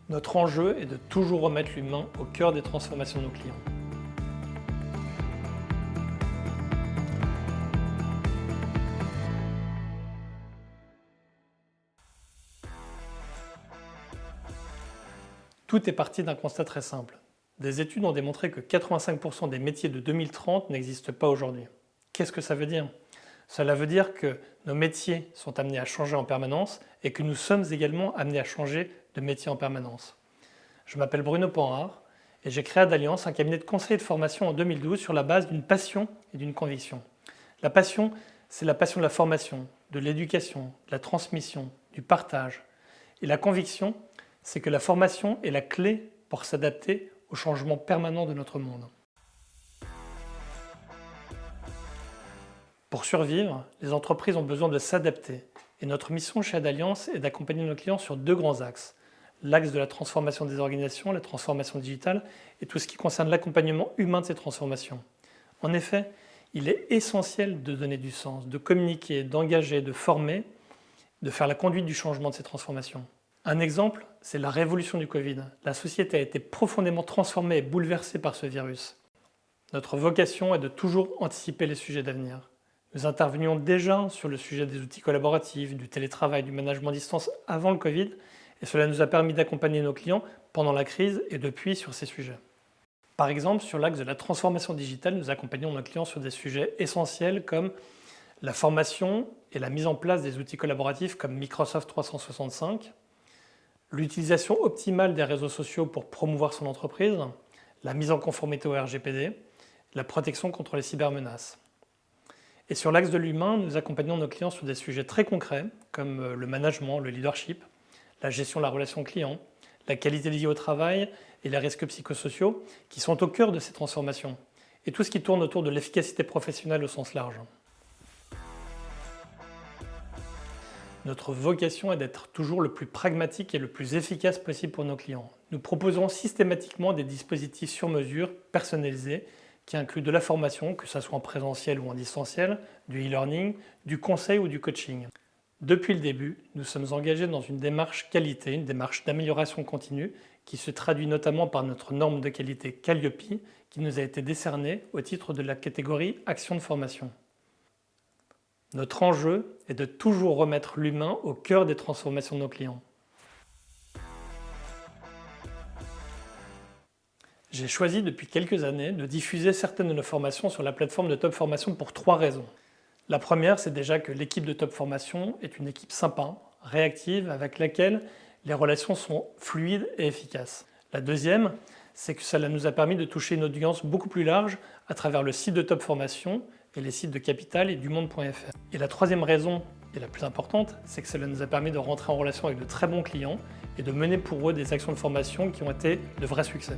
Notre enjeu est de toujours remettre l'humain au cœur des transformations de nos clients. Tout est parti d'un constat très simple. Des études ont démontré que 85% des métiers de 2030 n'existent pas aujourd'hui. Qu'est-ce que ça veut dire? Cela veut dire que nos métiers sont amenés à changer en permanence et que nous sommes également amenés à changer de métier en permanence. Je m'appelle Bruno Panhard et j'ai créé Adalliance, un cabinet de conseil et de formation en 2012 sur la base d'une passion et d'une conviction. La passion, c'est la passion de la formation, de l'éducation, de la transmission, du partage. Et la conviction, c'est que la formation est la clé pour s'adapter aux changements permanents de notre monde. Pour survivre, les entreprises ont besoin de s'adapter et notre mission chez Adalliance est d'accompagner nos clients sur deux grands axes. L'axe de la transformation des organisations, la transformation digitale et tout ce qui concerne l'accompagnement humain de ces transformations. En effet, il est essentiel de donner du sens, de communiquer, d'engager, de former, de faire la conduite du changement de ces transformations. Un exemple, c'est la révolution du Covid. La société a été profondément transformée et bouleversée par ce virus. Notre vocation est de toujours anticiper les sujets d'avenir. Nous intervenions déjà sur le sujet des outils collaboratifs, du télétravail, du management à distance avant le Covid, et cela nous a permis d'accompagner nos clients pendant la crise et depuis sur ces sujets. Par exemple, sur l'axe de la transformation digitale, nous accompagnons nos clients sur des sujets essentiels comme la formation et la mise en place des outils collaboratifs comme Microsoft 365, l'utilisation optimale des réseaux sociaux pour promouvoir son entreprise, la mise en conformité au RGPD, la protection contre les cybermenaces. Et sur l'axe de l'humain, nous accompagnons nos clients sur des sujets très concrets comme le management, le leadership, la gestion de la relation client, la qualité de vie au travail et les risques psychosociaux qui sont au cœur de ces transformations et tout ce qui tourne autour de l'efficacité professionnelle au sens large. Notre vocation est d'être toujours le plus pragmatique et le plus efficace possible pour nos clients. Nous proposons systématiquement des dispositifs sur mesure, personnalisés, qui incluent de la formation, que ce soit en présentiel ou en distanciel, du e-learning, du conseil ou du coaching. Depuis le début, nous sommes engagés dans une démarche qualité, une démarche d'amélioration continue, qui se traduit notamment par notre norme de qualité Calliope, qui nous a été décernée au titre de la catégorie Action de formation. Notre enjeu est de toujours remettre l'humain au cœur des transformations de nos clients. J'ai choisi depuis quelques années de diffuser certaines de nos formations sur la plateforme de Top Formation pour trois raisons. La première, c'est déjà que l'équipe de Top Formation est une équipe sympa, réactive, avec laquelle les relations sont fluides et efficaces. La deuxième, c'est que cela nous a permis de toucher une audience beaucoup plus large à travers le site de Top Formation et les sites de Capital et du Monde.fr. Et la troisième raison, et la plus importante, c'est que cela nous a permis de rentrer en relation avec de très bons clients et de mener pour eux des actions de formation qui ont été de vrais succès.